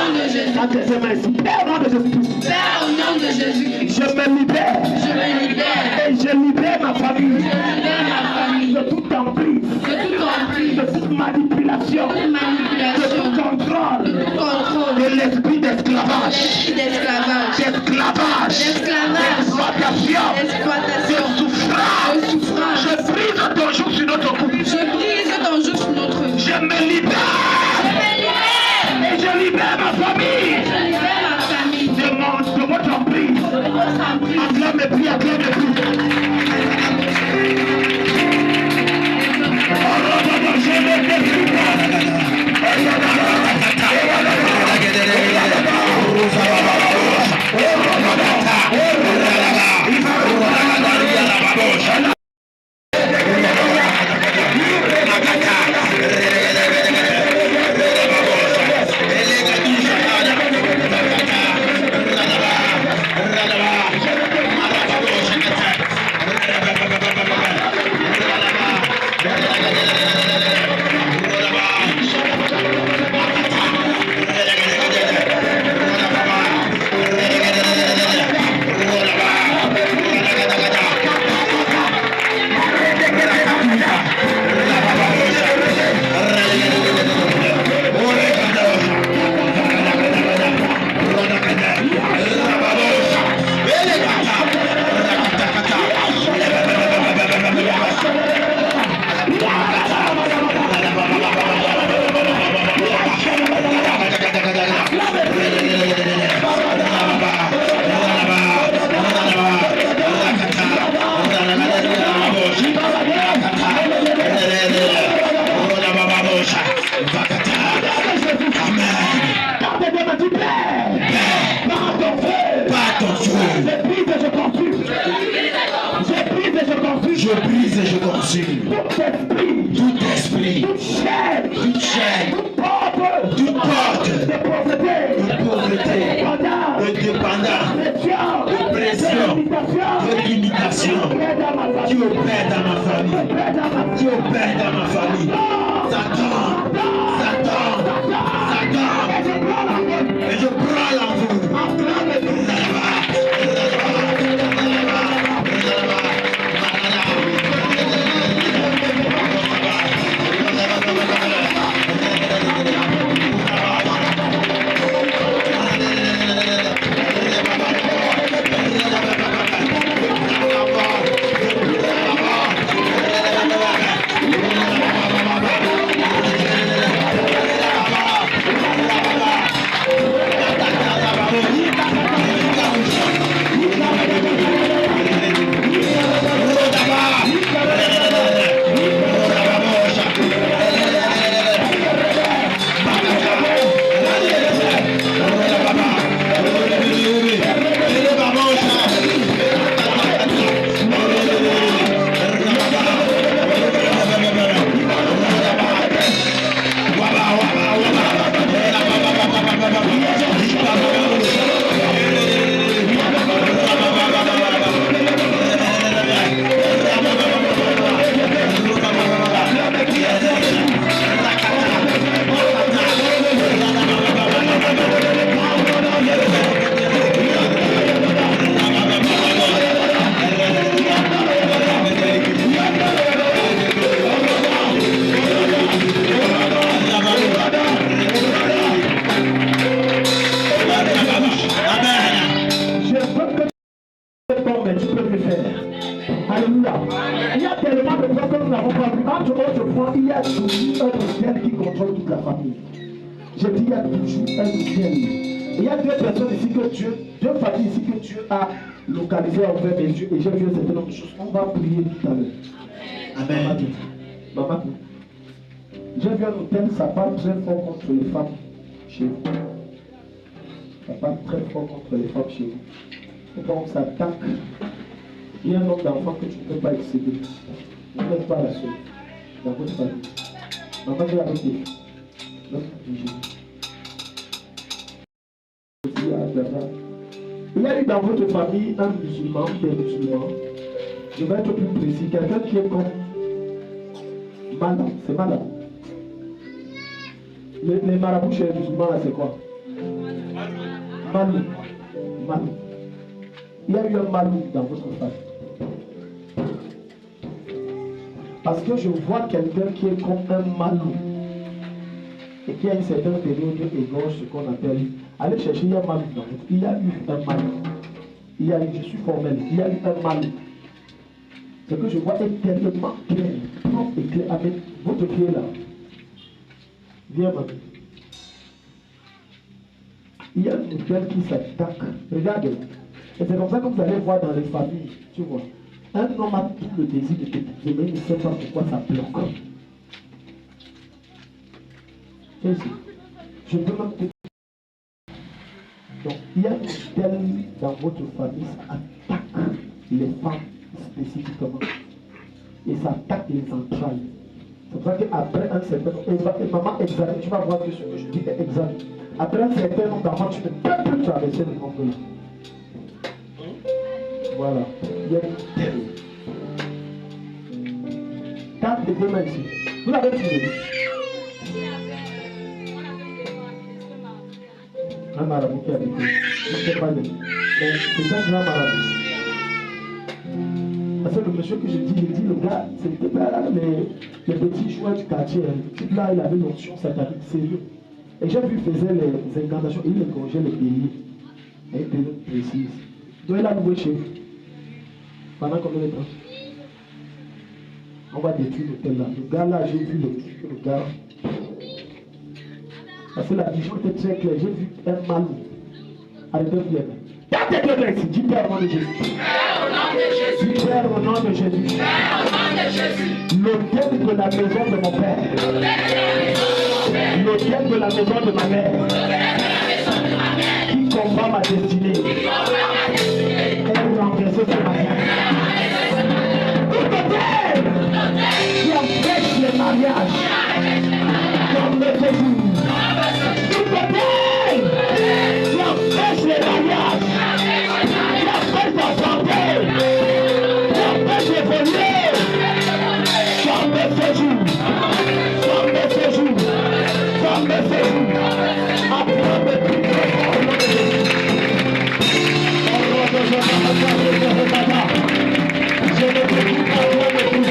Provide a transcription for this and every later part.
nom de Jésus. À tes mains ici. Père, au nom de Jésus-Christ. Père, au nom de Jésus-Christ. Je me libère. Je me libère. Et je libère ma famille. Je libère ma famille. De toute emprise. De toute emprise. De toute manipulation. De toute manipulation. De tout contrôle. De tout contrôle. De l'esprit d'esclavage. L'esprit d'esclavage. D'esclavage. D'esclavage. D'exploitation. D'exploitation. De souffrance. De souffrance. Je brise ton joug sur notre couple. Je brise ton joug sur notre vie. Je me libère. Je me libère. Et je libère ma famille. Je libère ma famille. De votre emprise. De votre emprise. Acclame et prie, acclame et prie. Je ne défie pas. Je brise et je consume. Tout esprit, toute chaîne, toute porte de pauvreté, de dépendance, de pression, de limitation qui opère dans ma famille, qui opère dans ma famille. Satan, et je prends l'envol. Je dis, il y a toujours un hôtel. Il y a deux personnes ici que Dieu, deux familles ici que Dieu a localisées envers mes yeux et j'ai vu un certain nombre de choses. On va prier tout à l'heure. Amen. Maman, j'ai vu un hôtel, ça parle très fort contre les femmes chez vous. Ça parle très fort contre les femmes chez vous. Et donc ça attaque. Il y a un nombre d'enfants que tu ne peux pas excéder. Vous n'êtes pas la seule dans votre famille. Maman, j'ai avec des filles. Il y a eu dans votre famille un musulman, des musulmans. Je vais être plus précis. Quelqu'un qui est comme malade. C'est malade. Les marabouts chez les musulmans, là, c'est quoi? Malou. Malou. Il y a eu un malou dans votre famille. Parce que je vois quelqu'un qui est comme un malou. Et qui a une certaine période égorge ce qu'on appelle. Allez chercher, il y a un malou dans votre. Il y a eu un malou. Il y a eu, je suis formel, il y a eu un malou. Ce que je vois est tellement clair. Propre et clair. Avec votre pied là. Viens maintenant. Il y a une nouvelle qui s'attaque. Regardez. Et c'est comme ça que vous allez voir dans les familles. Tu vois. Un homme a tout le désir de t'épouser, mais il ne sait pas pourquoi ça bloque. C'est ici. Je peux même te... Donc, il y a une telle dans votre famille, ça attaque les femmes spécifiquement. Et ça attaque les entrailles. C'est pour ça qu'après un certain nombre, et maman examine, tu vas voir que ce que je dis est exact. Après un certain nombre d'enfants, tu ne peux plus traverser le monde là. Voilà. Il y a une telle. Tante de deux mains ici. Vous l'avez trouvé. Un marabout qui a vécu. Je ne sais pas. Mais c'est un grand marabout. Parce que le monsieur que je dis, le gars, c'était pas là, les petits joueurs du quartier. Le type là, il avait l'onction satanique, sérieux. Et j'ai vu qu'il faisait les incantations, il égorgeait les béliers. À une période précise. Donc il a loué chez vous. Pendant combien de temps? On va détruire l'hôtel là. Le gars là, j'ai vu le gars. Parce que la vision était très claire. J'ai vu un malou. Arrêtez de dire. Tâtez de ici. Dis Père au nom de Jésus. Dis Père au nom de Jésus. L'hôtel de la maison de mon père. L'hôtel de la maison de ma mère. Qui combat ma destinée. Elle renverse ce matin. Qui empêche le mariage. Comme le séjour. Tout côté qui empêche le mariage. Qui empêche la santé. Qui empêche d'évoluer. Comme le séjour. Comme le séjour. Comme le séjour. Apprends de tout le monde. Je ne peux plus parler de tout.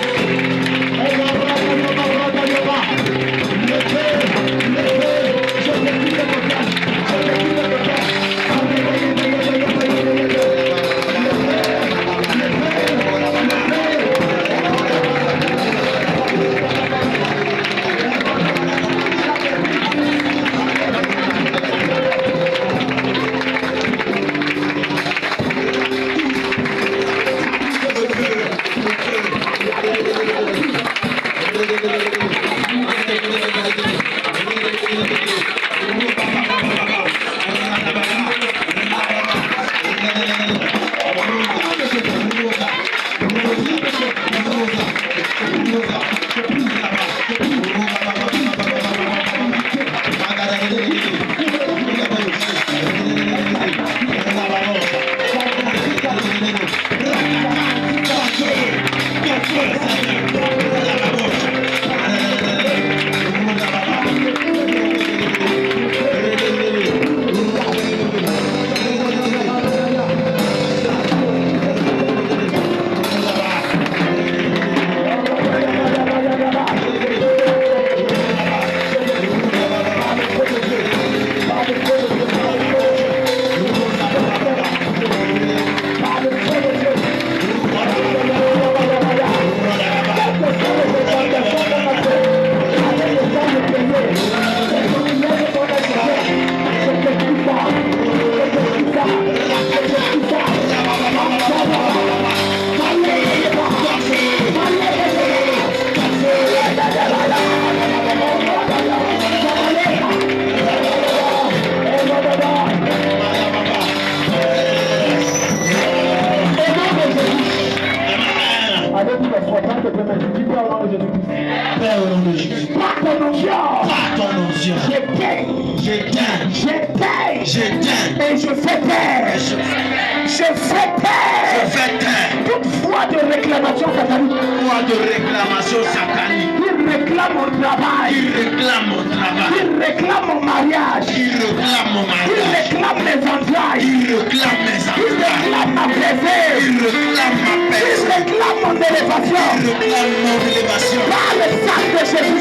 élévation. Par le sang de Jésus.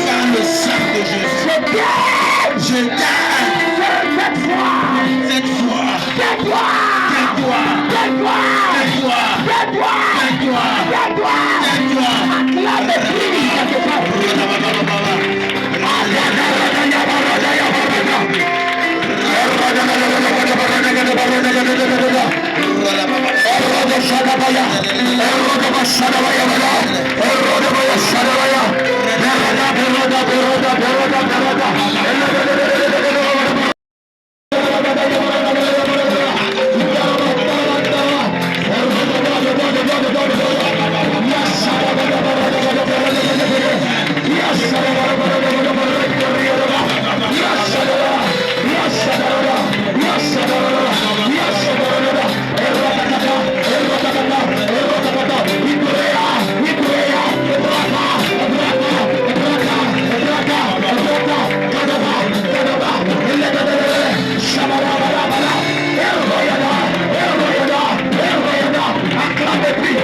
Je gagne. Cette fois. Tais-toi. Acclame et prie.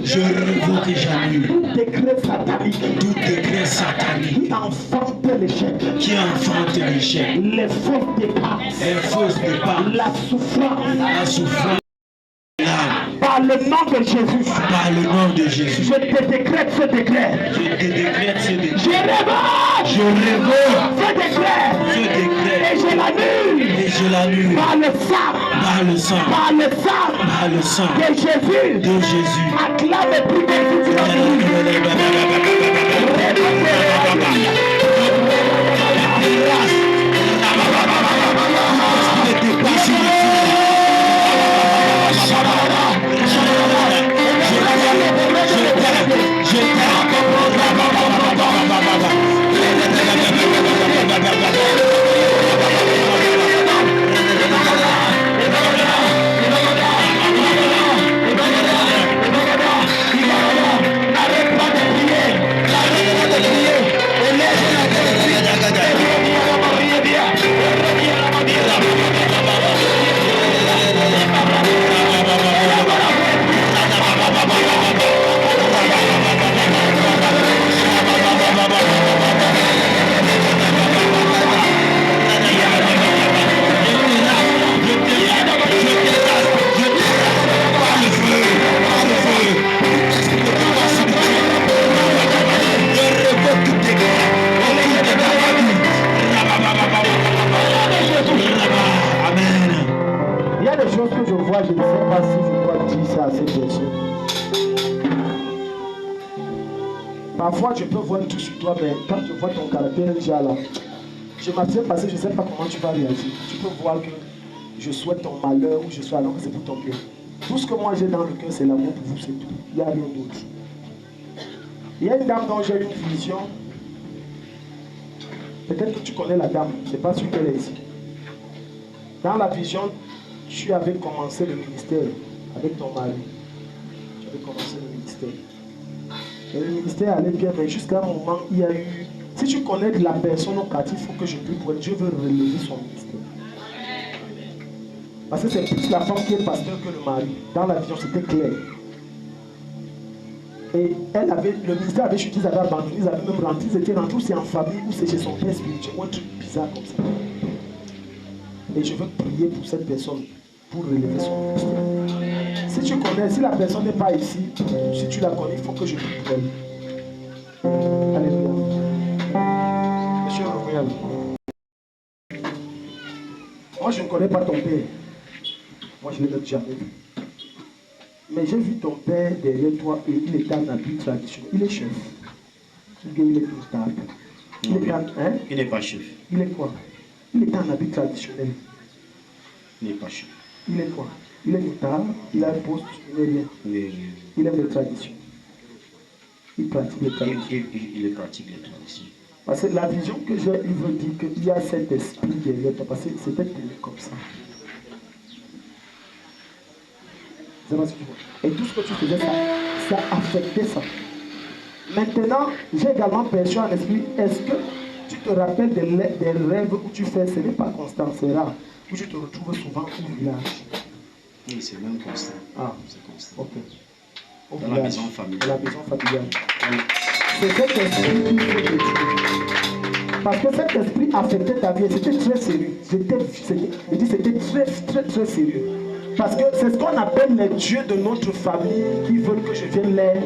Je révoque et j'annule tout décret satanique qui enfante l'échec, les fausses départs, la souffrance, par le nom de Jésus. Je te décrète ce décret. Je révoque ce décret. Et je l'annule par le sang de Jésus. Acclame et prie je ne sais pas si je dois dire ça à ces personnes. Parfois, je peux voir tout sur toi, mais quand je vois ton caractère déjà là, je m'abstiens parce que je ne sais pas comment tu vas réagir. Tu peux voir que je souhaite ton malheur ou je souhaite alors que c'est pour ton bien. Tout ce que moi j'ai dans le cœur, c'est l'amour pour vous, c'est tout. Il n'y a rien d'autre. Il y a une dame dont j'ai une vision. Peut-être que tu connais la dame, je ne sais pas sûr qu'elle est ici. Dans la vision, tu avais commencé le ministère avec ton mari. Tu avais commencé le ministère. Et le ministère allait bien, mais jusqu'à un moment, il y a eu... Si tu connais la personne au quartier, il faut que je prie pour elle. Dieu veut relever son ministère. Parce que c'est plus la femme qui est pasteur que le mari. Dans la vision, c'était clair. Et elle avait, le ministère avait chuté, ils avaient abandonné, ils avaient même rentré, ils étaient rentrés, c'est en famille ou c'est chez son père spirituel, ou un truc bizarre comme ça. Et je veux prier pour cette personne, pour relever son ministère. Si tu connais, si la personne n'est pas ici, si tu la connais, il faut que je prie pour elle. Alléluia. Monsieur Royal. Moi, je ne connais pas ton père. Moi, je ne l'ai jamais vu. Mais j'ai vu ton père derrière toi et il est en habit traditionnel. Il est chef. Il est notable. Il n'est pas chef. Il est quoi? Il est en habit traditionnel. Il n'est pas chef. Il est quoi? Il est notable, il a un poste, il est rien. Il aime les traditions. Il pratique les traditions. Il pratique les traditions. Parce que la vision que j'ai, il veut dire qu'il y a cet esprit derrière toi. Parce que c'était comme ça. C'est pas ce que tu vois. Et tout ce que tu faisais, ça affectait ça. Maintenant, j'ai également perçu un esprit. Est-ce que tu te rappelles des rêves où tu fais? Ce n'est pas constant, c'est rare. Où tu te retrouves souvent au village. Oui, c'est même constant. Ah, c'est constant. Ok. Dans la maison familiale. Dans la maison familiale. Oui. C'est cet esprit qui faut détruire. Parce que cet esprit affectait ta vie. C'était très sérieux. C'était très sérieux. Parce que c'est ce qu'on appelle les dieux de notre famille qui veulent que je vienne les.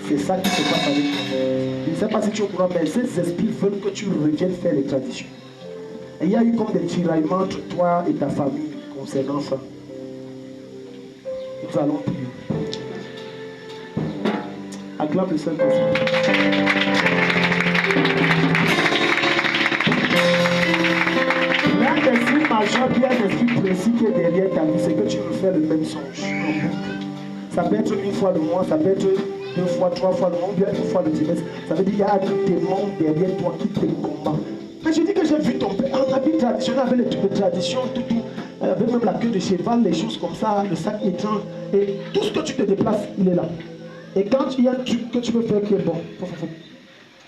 C'est ça qui se passe avec toi. Je ne sais pas si tu es au courant, mais ces esprits veulent que tu reviennes faire les traditions. Et il y a eu comme des tiraillements entre toi et ta famille concernant ça. Nous allons prier. Acclame le Saint-Esprit. L'un des signes majeurs, bien un esprit précis qui est derrière ta vie, c'est que tu refais le même songe. Ça peut être une fois le mois, ça peut être 2 fois, 3 fois le mois, ou bien 1 fois le trimestre. Ça veut dire qu'il y a un démon derrière toi qui te combat. Mais je dis que j'ai vu ton père en habit traditionnel avec les trucs de tradition, tout, avec même la queue de cheval, les choses comme ça, le sac étrange. Et tout ce que tu te déplaces, il est là. Et quand il y a un truc que tu peux faire qui est bon,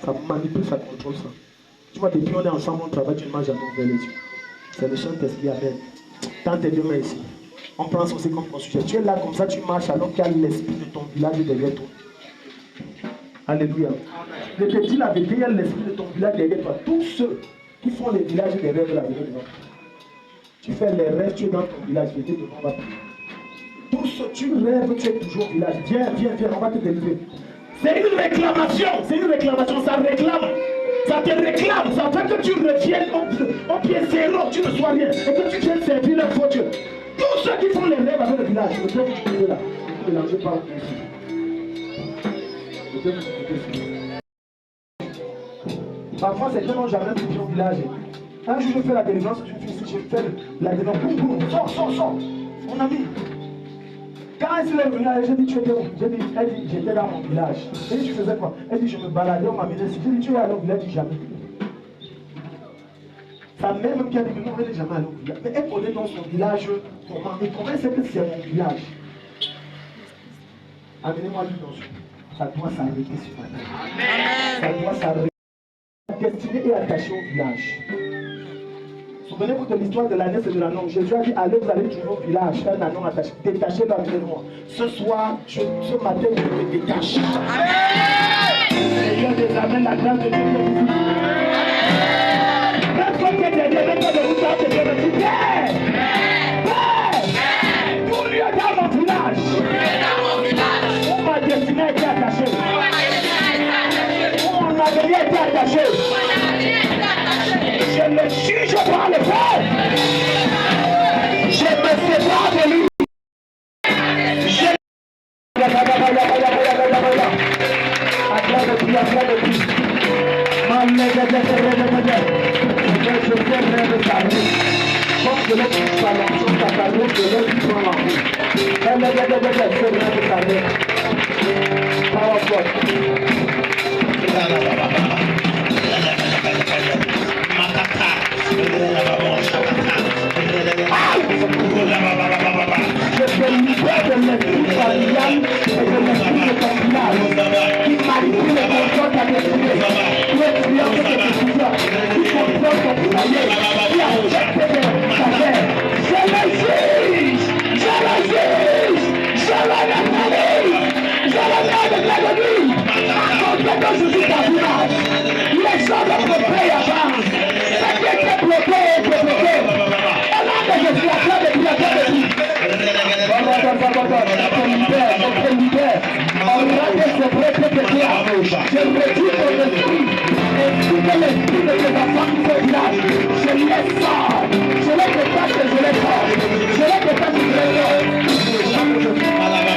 ça manipule, ça contrôle ça. Tu vois, depuis on est ensemble, on travaille, tu ne m'as jamais ouvert les yeux. C'est le Saint-Esprit, amen. Tends tes 2 mains ici. On prend ça aussi comme ton sujet. Tu es là comme ça, tu marches alors qu'il y a l'esprit de ton village derrière toi. Alléluia. Je te dis la vérité, il y a l'esprit de ton village derrière toi. Tous ceux qui font les villages derrière de la vie devant toi. Tu fais les rêves, tu es dans ton village, je te dis, on va prier. Tous ceux, tu rêves, tu es toujours au village. Viens, on va te délivrer. C'est une réclamation, ça réclame. Ça te réclame, ça fait que tu reviennes au pied zéro, tu ne sois rien. Et que tu viennes servir le faux Dieu. Tous ceux qui font les rêves avec le village, je vais vous dire là. Ne mélangez pas ici. Parfois, c'est que n'ont jamais touché au village. Un jour, je fais la délivrance, je fais la délivrance. Boum, boum, sors. Mon ami. Quand elle est venue, j'ai dit, tu étais où? Elle dit, j'étais dans mon village. Elle dit, tu faisais quoi? Elle dit, je me baladais, on m'a mis ici. J'ai dit, tu es allé au village? Elle dit, jamais. Sa mère même qui a dit, non, elle n'est jamais allée au village. Mais elle connaît dans son village comment? Et comment elle sait que c'est mon village? Amenez-moi lui dans son. Ça doit s'arrêter sur ma tête. Ça doit s'arrêter. La destinée est attachée au village. Souvenez-vous de l'histoire de l'ânesse et de l'ânon. Jésus a dit, allez, vous allez trouver au village un ânon attaché. Détachez-le avec moi. Ce soir, ce matin, je me détache. Seigneur des amens, la grâce de Dieu. Même quand tu es derrière, même quand tu es derrière, tu dis, Père, tout lieu dans mon village. Où ma destinée a été attachée. Où mon avenir a été attaché. Je le juge par le feu. Je me sépare de lui. Acclame de plus. Je fais rêve de sa vie. Comme je l'ai dit, par l'onction, ta parole, je l'ai dit dans la vie. Elle est rêve de sa vie. Powerful. Je te libère de l'esprit familial et de l'esprit de ton village qui manipule et contrôle ta destinée, qui est triomphé de tes souffrances, qui contrôle ton foyer, qui achète ta terre. Je le juge, je le neutralise, je le mets avec l'ennemi. À côté de Jésus ta village, les gens de bloquer avancent. Ce qui était bloqué est débloqué. Et là, je suis à train de dire, je te libère. On rate ce prêtre que tu as. Je réduis ton esprit. Et tout l'esprit de tes enfants qui sont là, je les sors. Je les détache et je les sors. Je les détache et je les sors.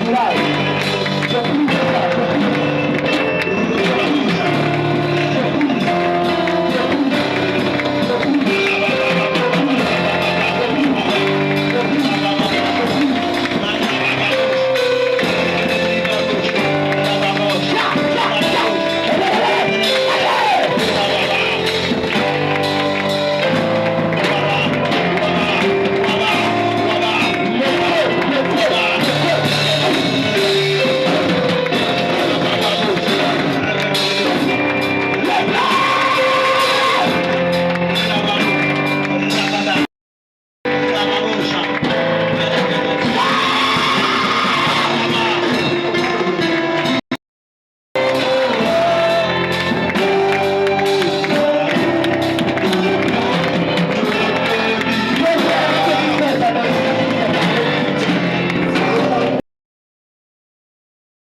Life.